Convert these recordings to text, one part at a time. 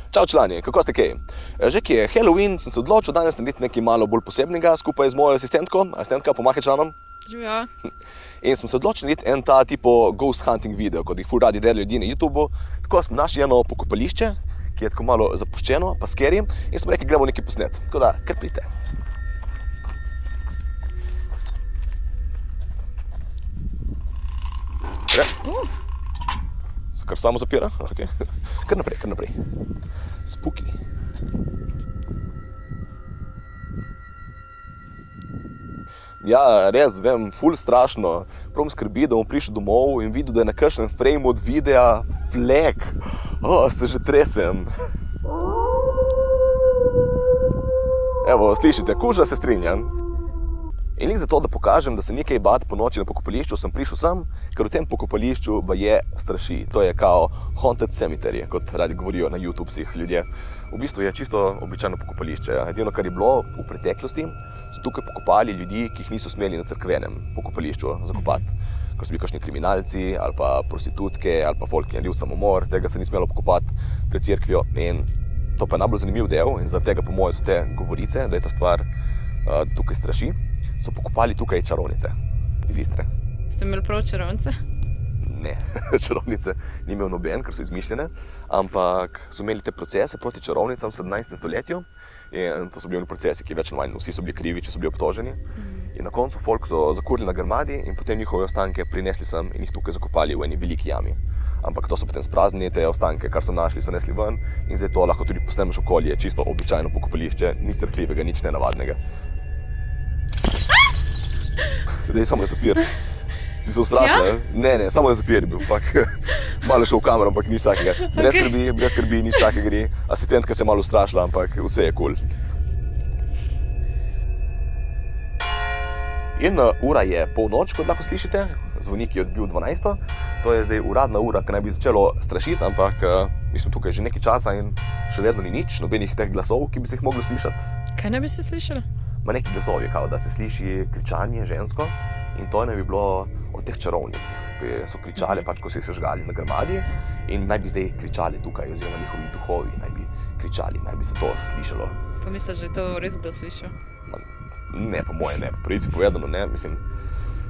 Čau člani, kako ste kaj? Že ki je Halloween, sem se odločil danes narediti nekaj malo bolj posebnega skupaj z mojo asistentko. Asistentka, pomahaj članom. Živjo. In smo se odločili narediti en ta tipo ghost hunting video, kot jih ful radi delajo ljudi na YouTubeu. Tako smo našli eno pokopališče, ki je tako malo zapuščeno, pa scary, in smo rekli, gremo nekaj posnet. Tako da, kar pridite. Se kar samo zapira? Okay. Kar naprej. Spooky. Ja, res, vem, ful strašno. Prav skrbi, da bom prišel domov in videl, da je na kakšnem frame od videa flek. Se že tresem. Evo, slišite, kuža se strinjam. In lik zato, da pokažem, da se ni kaj bati po noči na pokopališču, sem prišel sem, ker v tem pokopališču je straši. To je kao haunted cemetery, kot radi govorijo na YouTube vseh ljudje. V bistvu je čisto običajno pokopališče. Edino, kar je bilo v preteklosti, so tukaj pokopali ljudi, ki jih niso smeli na cerkvenem pokopališču zakopati. Ko so bili kakšni kriminalci, ali pa prostitutke, ali pa folk, ki je naredil samomor, tega se ni smelo pokopati pred cerkvijo. In to pa je najbolj zanimiv del in zaradi tega po moje so te govorice, da je ta stvar tukaj straši. So pokopali tukaj čarovnice iz Istre. Ste imeli prav čarovnice? Ne, čarovnice ni imel noben, ker so izmišljene, ampak so imeli te procese proti čarovnicam v 17. stoletju in to so bili procesi, ki več ali manj vsi so bili krivi, če so bili obtoženi. In na koncu folk so zakurili na grmadi in potem njihove ostanke prinesli sem in jih tukaj zakopali v eni veliki jami. Ampak to so potem spraznili te ostanke, kar so našli, so nesli ven in zdaj to lahko tudi posnemaš okolje, čisto običajno pokopališče, nič crkljivega, nič nenavadnega. Dej, samo je topir. Si se ustrašila? Ja? Ne, samo je topir bil. Malo šel v kamero, ampak nič takega. Brez skrbi, nič takega gre. Asistentka se je malo ustrašila, ampak vse je cool. In ura je polnoč, kot lahko slišite. Zvonik je odbil 12. To je zdaj uradna ura, ki naj bi začelo strašiti, ampak mi smo tukaj že nekaj časa in še vedno ni nič, nobenih teh glasov, ki bi se jih mogli slišati. Kaj naj bi se slišali? Ma neki glasovi, kao, da se sliši kričanje žensko in to naj bi bilo od teh čarovnic, ki so kričale, pač, ko so jih sežgali na grmadi in naj bi zdaj kričali tukaj, oziroma njihovi duhovi naj bi kričali, naj bi se to slišalo. Pa misliš, da je to res kdo slišal? Ne, po moje ne, po pravici povedano ne, mislim,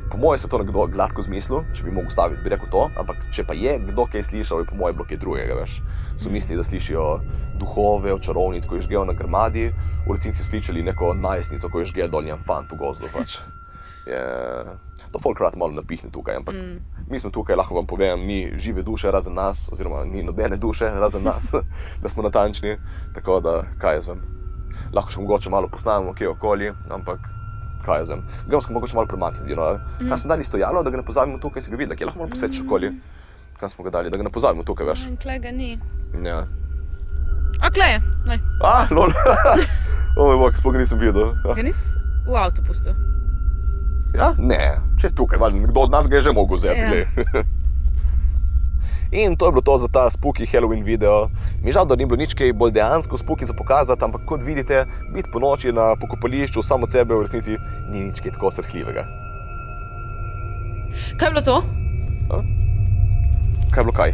po moje se to nekdo gladko zmislil, če bi mogel staviti, bi rekel to, ampak če pa je kdo kaj slišal, je po moje bilo kaj drugega, veš. So mislili, da slišijo duhove od čarovnic, ko je žgejo na grmadi, v resnici slišali neko najstnico, ko je žgejo dol njen fant v gozdu, pač. To folk rad malo napihne tukaj, ampak mi smo tukaj, lahko vam povem, ni žive duše razen nas, oziroma ni nobene duše razen nas, da smo natančni, tako da, kaj jaz vem. Lahko še mogoče malo posnamemo kje okoli, ampak kaj jaz vem. Gremo smo mogoče malo premakniti, Kaj smo dali stojalo, da ga ne pozabimo tukaj, si ga videla, kje lahko malo posvetiš okoli. Kaj smo ga dali, da ga ne pozabimo tukaj, veš. Klej ga ni. Ja. A, klej je, naj. Lol. O moj bog, sploh ga nisem videl. Ga nisi v avto pustil? Ja? Ne, če je tukaj, nekdo od nas ga je že mogel vzeti, glej. In to je bilo to za ta spooky Halloween video. Mi žal, da ni bilo nič kaj bolj dejansko spooky za pokazati, ampak kot vidite, biti po noči na pokopališču samo od sebe v resnici ni nič kaj tako srhljivega. Kaj je bilo to? Kaj je bilo kaj?